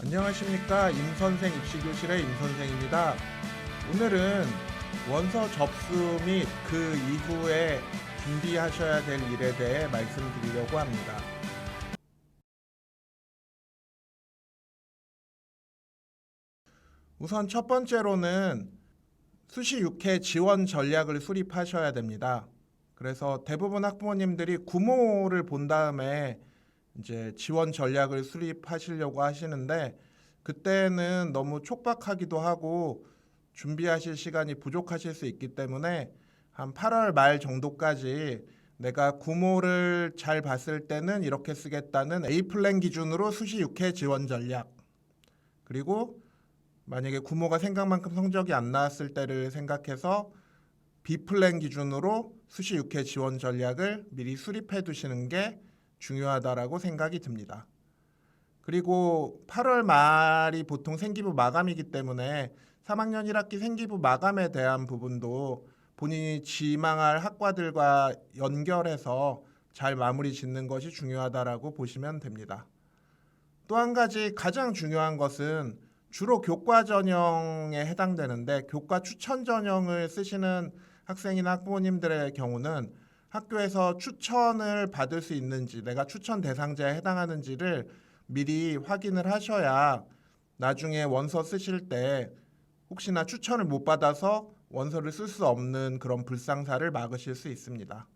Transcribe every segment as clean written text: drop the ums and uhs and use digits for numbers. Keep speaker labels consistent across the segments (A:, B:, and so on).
A: 안녕하십니까. 임선생 입시교실의 임선생입니다. 오늘은 원서 접수 및 그 이후에 준비하셔야 될 일에 대해 말씀드리려고 합니다. 우선 첫 번째로는 수시 6회 지원 전략을 수립하셔야 됩니다. 그래서 대부분 학부모님들이 구모를 본 다음에 이제 지원 전략을 수립하시려고 하시는데, 그때는 너무 촉박하기도 하고 준비하실 시간이 부족하실 수 있기 때문에 한 8월 말 정도까지 내가 구모를 잘 봤을 때는 이렇게 쓰겠다는 A 플랜 기준으로 수시 6회 지원 전략, 그리고 만약에 구모가 생각만큼 성적이 안 나왔을 때를 생각해서 B 플랜 기준으로 수시 6회 지원 전략을 미리 수립해 두시는 게 중요하다라고 생각이 듭니다. 그리고 8월 말이 보통 생기부 마감이기 때문에 3학년 1학기 생기부 마감에 대한 부분도 본인이 지망할 학과들과 연결해서 잘 마무리 짓는 것이 중요하다라고 보시면 됩니다. 또 한 가지 가장 중요한 것은 주로 교과 전형에 해당되는데, 교과 추천 전형을 쓰시는 학생이나 학부모님들의 경우는 학교에서 추천을 받을 수 있는지, 내가 추천 대상자에 해당하는지를 미리 확인을 하셔야 나중에 원서 쓰실 때 혹시나 추천을 못 받아서 원서를 쓸 수 없는 그런 불상사를 막으실 수 있습니다.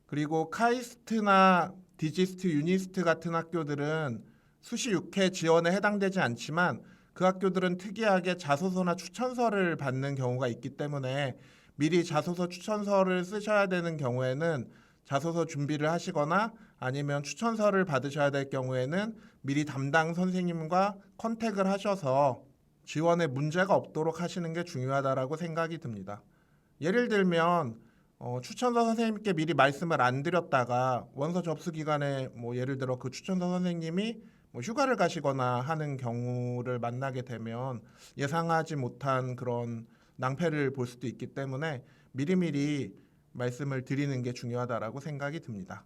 A: 그리고 카이스트나 디지스트, 유니스트 같은 학교들은 수시 6회 지원에 해당되지 않지만 그 학교들은 특이하게 자소서나 추천서를 받는 경우가 있기 때문에 미리 자소서 추천서를 쓰셔야 되는 경우에는 자소서 준비를 하시거나, 아니면 추천서를 받으셔야 될 경우에는 미리 담당 선생님과 컨택을 하셔서 지원에 문제가 없도록 하시는 게 중요하다라고 생각이 듭니다. 예를 들면 추천서 선생님께 미리 말씀을 안 드렸다가 원서 접수 기간에 예를 들어 그 추천서 선생님이 휴가를 가시거나 하는 경우를 만나게 되면 예상하지 못한 그런 낭패를 볼 수도 있기 때문에 미리미리 말씀을 드리는 게 중요하다라고 생각이 듭니다.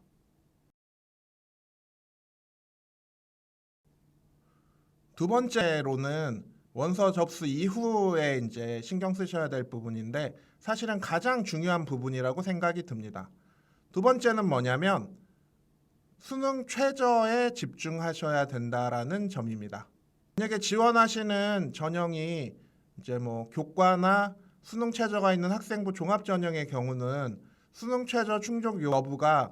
A: 두 번째로는 원서 접수 이후에 이제 신경 쓰셔야 될 부분인데, 사실은 가장 중요한 부분이라고 생각이 듭니다. 두 번째는 뭐냐면 수능 최저에 집중하셔야 된다라는 점입니다. 만약에 지원하시는 전형이 이제 교과나 수능 최저가 있는 학생부 종합 전형의 경우는 수능 최저 충족 여부가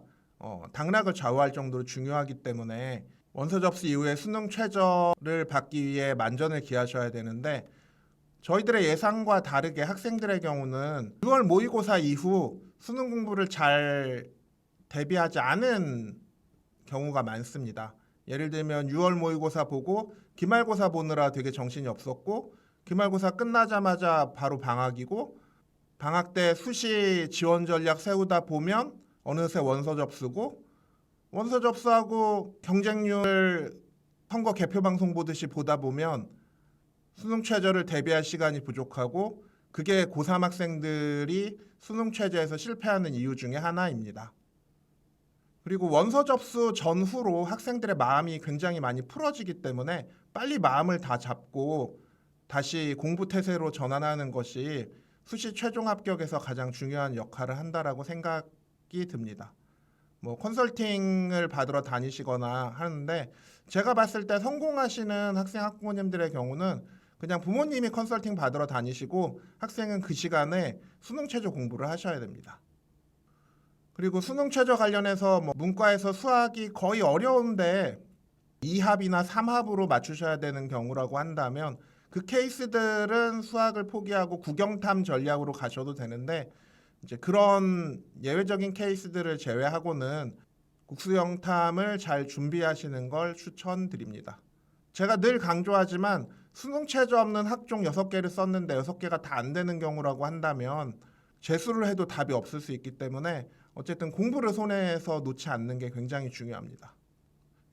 A: 당락을 좌우할 정도로 중요하기 때문에 원서 접수 이후에 수능 최저를 받기 위해 만전을 기하셔야 되는데, 저희들의 예상과 다르게 학생들의 경우는 6월 모의고사 이후 수능 공부를 잘 대비하지 않은 경우가 많습니다. 예를 들면 6월 모의고사 보고 기말고사 보느라 되게 정신이 없었고, 기말고사 끝나자마자 바로 방학이고, 방학 때 수시 지원 전략 세우다 보면 어느새 원서 접수고, 원서 접수하고 경쟁률 선거 개표 방송 보듯이 보다 보면 수능 최저를 대비할 시간이 부족하고, 그게 고3 학생들이 수능 최저에서 실패하는 이유 중에 하나입니다. 그리고 원서 접수 전후로 학생들의 마음이 굉장히 많이 풀어지기 때문에 빨리 마음을 다 잡고 다시 공부 태세로 전환하는 것이 수시 최종 합격에서 가장 중요한 역할을 한다라고 생각이 듭니다. 컨설팅을 받으러 다니시거나 하는데, 제가 봤을 때 성공하시는 학생 학부모님들의 경우는 그냥 부모님이 컨설팅 받으러 다니시고 학생은 그 시간에 수능 최저 공부를 하셔야 됩니다. 그리고 수능 최저 관련해서 문과에서 수학이 거의 어려운데 2합이나 3합으로 맞추셔야 되는 경우라고 한다면 그 케이스들은 수학을 포기하고 국영탐 전략으로 가셔도 되는데, 이제 그런 예외적인 케이스들을 제외하고는 국수영탐을 잘 준비하시는 걸 추천드립니다. 제가 늘 강조하지만 수능 최저 없는 학종 6개를 썼는데 6개가 다 안 되는 경우라고 한다면 재수를 해도 답이 없을 수 있기 때문에 어쨌든 공부를 손에서 놓지 않는 게 굉장히 중요합니다.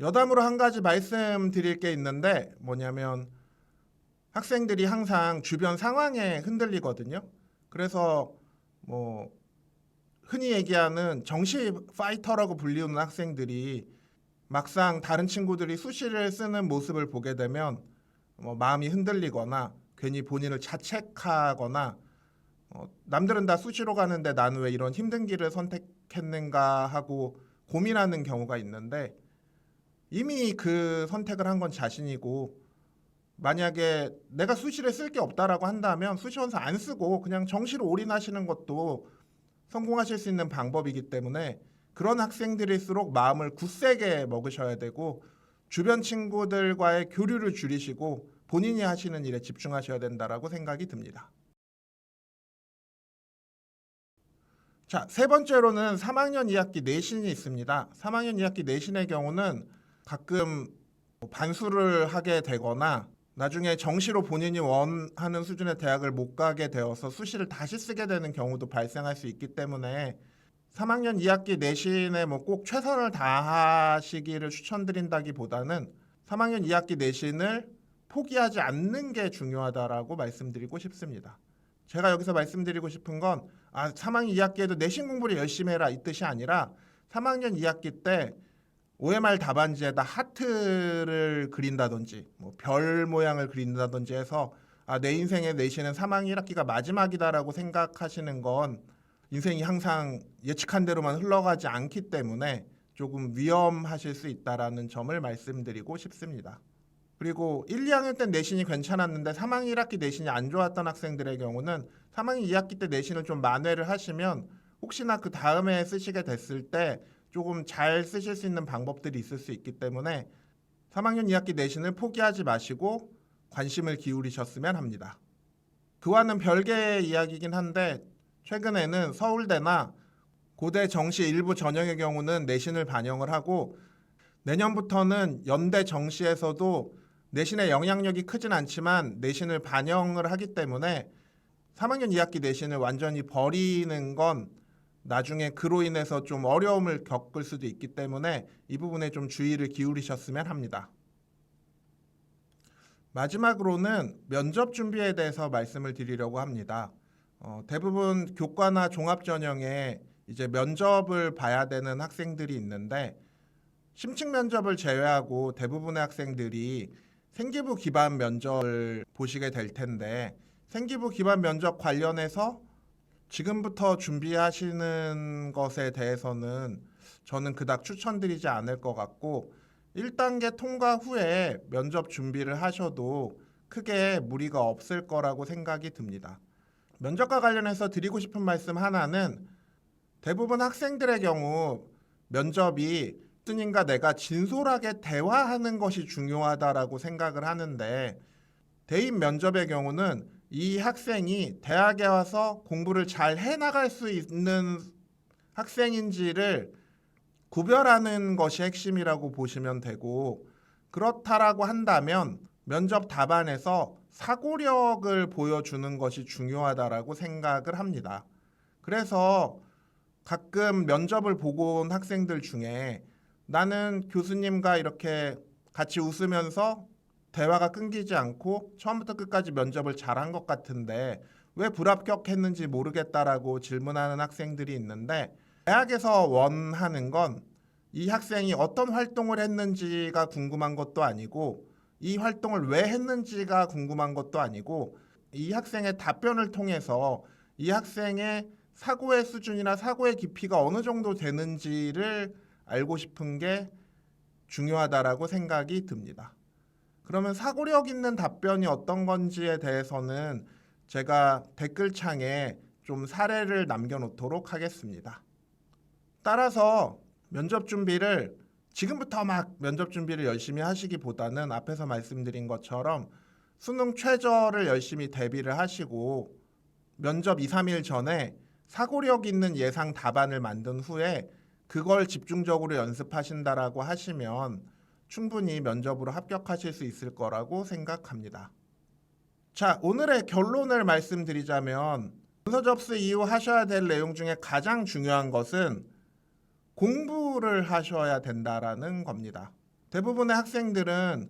A: 여담으로 한 가지 말씀드릴 게 있는데, 뭐냐면 학생들이 항상 주변 상황에 흔들리거든요. 그래서 흔히 얘기하는 정시 파이터라고 불리우는 학생들이 막상 다른 친구들이 수시를 쓰는 모습을 보게 되면 마음이 흔들리거나 괜히 본인을 자책하거나 남들은 다 수시로 가는데 나는 왜 이런 힘든 길을 선택했는가 하고 고민하는 경우가 있는데, 이미 그 선택을 한 건 자신이고, 만약에 내가 수시를 쓸 게 없다라고 한다면 수시원서 안 쓰고 그냥 정시로 올인하시는 것도 성공하실 수 있는 방법이기 때문에, 그런 학생들일수록 마음을 굳세게 먹으셔야 되고 주변 친구들과의 교류를 줄이시고 본인이 하시는 일에 집중하셔야 된다라고 생각이 듭니다. 자, 세 번째로는 3학년 2학기 내신이 있습니다. 3학년 2학기 내신의 경우는 가끔 반수를 하게 되거나 나중에 정시로 본인이 원하는 수준의 대학을 못 가게 되어서 수시를 다시 쓰게 되는 경우도 발생할 수 있기 때문에 3학년 2학기 내신에 꼭 최선을 다하시기를 추천드린다기보다는 3학년 2학기 내신을 포기하지 않는 게 중요하다라고 말씀드리고 싶습니다. 제가 여기서 말씀드리고 싶은 건 3학년 2학기에도 내신 공부를 열심히 해라 이 뜻이 아니라, 3학년 2학기 때 OMR 답안지에다 하트를 그린다든지 별 모양을 그린다든지 해서 내 인생의 내신은 3학년 1학기가 마지막이다라고 생각하시는 건 인생이 항상 예측한 대로만 흘러가지 않기 때문에 조금 위험하실 수 있다라는 점을 말씀드리고 싶습니다. 그리고 1, 2학년 때 내신이 괜찮았는데 3학년 1학기 내신이 안 좋았던 학생들의 경우는 3학년 2학기 때 내신을 좀 만회를 하시면 혹시나 그 다음에 쓰시게 됐을 때 조금 잘 쓰실 수 있는 방법들이 있을 수 있기 때문에 3학년 2학기 내신을 포기하지 마시고 관심을 기울이셨으면 합니다. 그와는 별개의 이야기이긴 한데, 최근에는 서울대나 고대 정시 일부 전형의 경우는 내신을 반영을 하고, 내년부터는 연대 정시에서도 내신의 영향력이 크진 않지만 내신을 반영을 하기 때문에 3학년 2학기 내신을 완전히 버리는 건 나중에 그로 인해서 좀 어려움을 겪을 수도 있기 때문에 이 부분에 좀 주의를 기울이셨으면 합니다. 마지막으로는 면접 준비에 대해서 말씀을 드리려고 합니다. 대부분 교과나 종합전형에 이제 면접을 봐야 되는 학생들이 있는데, 심층 면접을 제외하고 대부분의 학생들이 생기부 기반 면접을 보시게 될 텐데, 생기부 기반 면접 관련해서 지금부터 준비하시는 것에 대해서는 저는 그닥 추천드리지 않을 것 같고, 1단계 통과 후에 면접 준비를 하셔도 크게 무리가 없을 거라고 생각이 듭니다. 면접과 관련해서 드리고 싶은 말씀 하나는, 대부분 학생들의 경우 면접이 스님과 내가 진솔하게 대화하는 것이 중요하다라고 생각을 하는데, 대입 면접의 경우는 이 학생이 대학에 와서 공부를 잘 해나갈 수 있는 학생인지를 구별하는 것이 핵심이라고 보시면 되고, 그렇다라고 한다면 면접 답안에서 사고력을 보여주는 것이 중요하다라고 생각을 합니다. 그래서 가끔 면접을 보고 온 학생들 중에 나는 교수님과 이렇게 같이 웃으면서 대화가 끊기지 않고 처음부터 끝까지 면접을 잘한 것 같은데 왜 불합격했는지 모르겠다라고 질문하는 학생들이 있는데, 대학에서 원하는 건 이 학생이 어떤 활동을 했는지가 궁금한 것도 아니고, 이 활동을 왜 했는지가 궁금한 것도 아니고, 이 학생의 답변을 통해서 이 학생의 사고의 수준이나 사고의 깊이가 어느 정도 되는지를 알고 싶은 게 중요하다라고 생각이 듭니다. 그러면 사고력 있는 답변이 어떤 건지에 대해서는 제가 댓글창에 좀 사례를 남겨놓도록 하겠습니다. 따라서 면접 준비를 지금부터 막 면접 준비를 열심히 하시기보다는 앞에서 말씀드린 것처럼 수능 최저를 열심히 대비를 하시고, 면접 2, 3일 전에 사고력 있는 예상 답안을 만든 후에 그걸 집중적으로 연습하신다라고 하시면 충분히 면접으로 합격하실 수 있을 거라고 생각합니다. 자, 오늘의 결론을 말씀드리자면, 문서 접수 이후 하셔야 될 내용 중에 가장 중요한 것은 공부를 하셔야 된다라는 겁니다. 대부분의 학생들은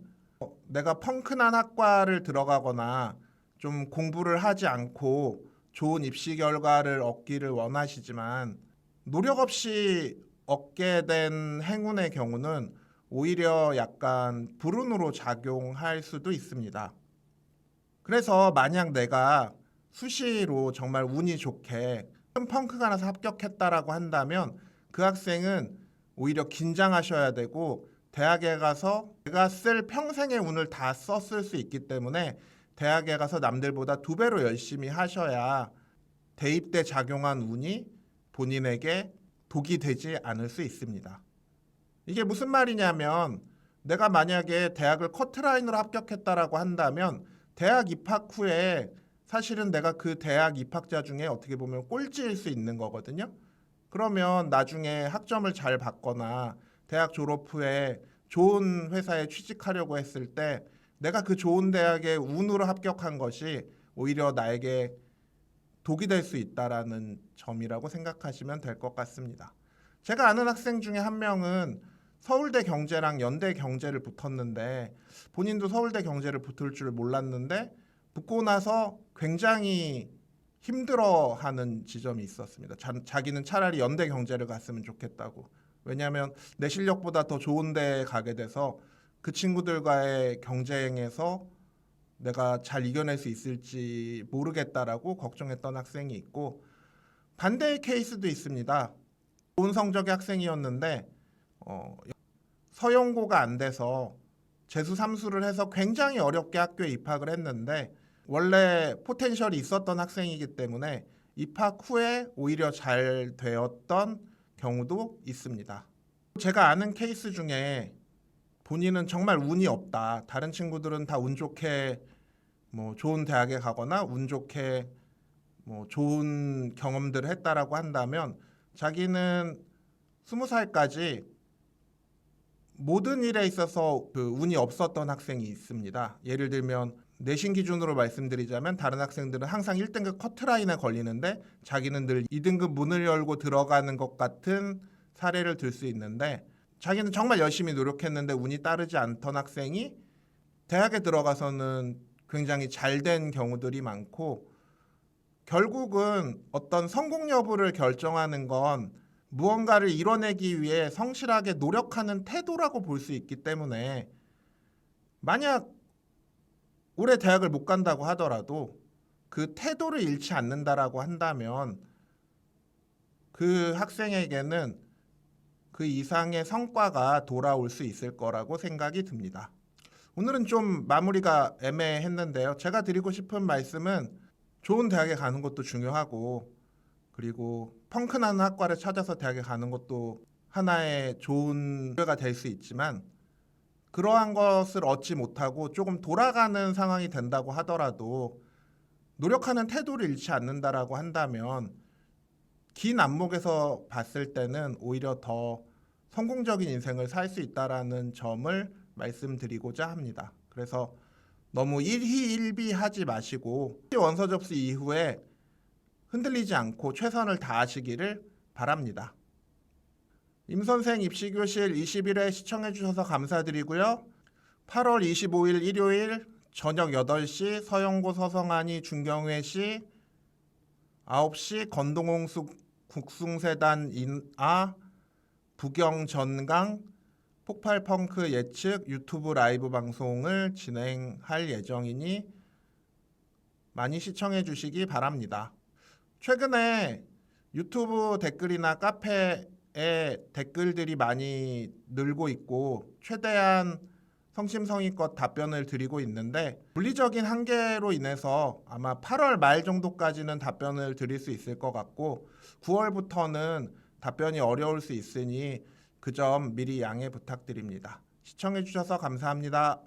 A: 내가 펑크난 학과를 들어가거나 좀 공부를 하지 않고 좋은 입시 결과를 얻기를 원하시지만, 노력 없이 얻게 된 행운의 경우는 오히려 약간 불운으로 작용할 수도 있습니다. 그래서 만약 내가 수시로 정말 운이 좋게 큰 펑크가 나서 합격했다라고 한다면 그 학생은 오히려 긴장하셔야 되고 대학에 가서 내가 쓸 평생의 운을 다 썼을 수 있기 때문에 대학에 가서 남들보다 2배로 열심히 하셔야 대입 때 작용한 운이 본인에게 독이 되지 않을 수 있습니다. 이게 무슨 말이냐면 내가 만약에 대학을 커트라인으로 합격했다라고 한다면 대학 입학 후에 사실은 내가 그 대학 입학자 중에 어떻게 보면 꼴찌일 수 있는 거거든요. 그러면 나중에 학점을 잘 받거나 대학 졸업 후에 좋은 회사에 취직하려고 했을 때 내가 그 좋은 대학에 운으로 합격한 것이 오히려 나에게 독이 될 수 있다라는 점이라고 생각하시면 될 것 같습니다. 제가 아는 학생 중에 한 명은 서울대 경제랑 연대 경제를 붙었는데 본인도 서울대 경제를 붙을 줄 몰랐는데 붙고 나서 굉장히 힘들어하는 지점이 있었습니다. 자기는 차라리 연대 경제를 갔으면 좋겠다고. 왜냐하면 내 실력보다 더 좋은 데에 가게 돼서 그 친구들과의 경쟁에서 내가 잘 이겨낼 수 있을지 모르겠다라고 걱정했던 학생이 있고 반대의 케이스도 있습니다. 좋은 성적의 학생이었는데 서영고가 안 돼서 재수 삼수를 해서 굉장히 어렵게 학교에 입학을 했는데 원래 포텐셜이 있었던 학생이기 때문에 입학 후에 오히려 잘 되었던 경우도 있습니다. 제가 아는 케이스 중에 본인은 정말 운이 없다. 다른 친구들은 다 운 좋게 뭐 좋은 대학에 가거나 운 좋게 뭐 좋은 경험들을 했다라고 한다면 자기는 20살까지 모든 일에 있어서 그 운이 없었던 학생이 있습니다. 예를 들면 내신 기준으로 말씀드리자면 다른 학생들은 항상 1등급 커트라인에 걸리는데 자기는 늘 2등급 문을 열고 들어가는 것 같은 사례를 들 수 있는데 자기는 정말 열심히 노력했는데 운이 따르지 않던 학생이 대학에 들어가서는 굉장히 잘 된 경우들이 많고 결국은 어떤 성공 여부를 결정하는 건 무언가를 이뤄내기 위해 성실하게 노력하는 태도라고 볼 수 있기 때문에 만약 올해 대학을 못 간다고 하더라도 그 태도를 잃지 않는다라고 한다면 그 학생에게는 그 이상의 성과가 돌아올 수 있을 거라고 생각이 듭니다. 오늘은 좀 마무리가 애매했는데요. 제가 드리고 싶은 말씀은 좋은 대학에 가는 것도 중요하고 그리고 펑크나는 학과를 찾아서 대학에 가는 것도 하나의 좋은 기회가 될 수 있지만 그러한 것을 얻지 못하고 조금 돌아가는 상황이 된다고 하더라도 노력하는 태도를 잃지 않는다라고 한다면 긴 안목에서 봤을 때는 오히려 더 성공적인 인생을 살 수 있다라는 점을 말씀드리고자 합니다. 그래서 너무 일희일비하지 마시고 원서 접수 이후에 흔들리지 않고 최선을 다하시기를 바랍니다. 임선생 입시교실 21회 시청해주셔서 감사드리고요. 8월 25일 일요일 저녁 8시 서영고 서성안이 중경회시 9시 건동홍수 국숭세단 인아 부경전강 폭발펑크 예측 유튜브 라이브 방송을 진행할 예정이니 많이 시청해 주시기 바랍니다. 최근에 유튜브 댓글이나 카페에 댓글들이 많이 늘고 있고 최대한 성심성의껏 답변을 드리고 있는데 물리적인 한계로 인해서 아마 8월 말 정도까지는 답변을 드릴 수 있을 것 같고 9월부터는 답변이 어려울 수 있으니 그 점 미리 양해 부탁드립니다. 시청해 주셔서 감사합니다.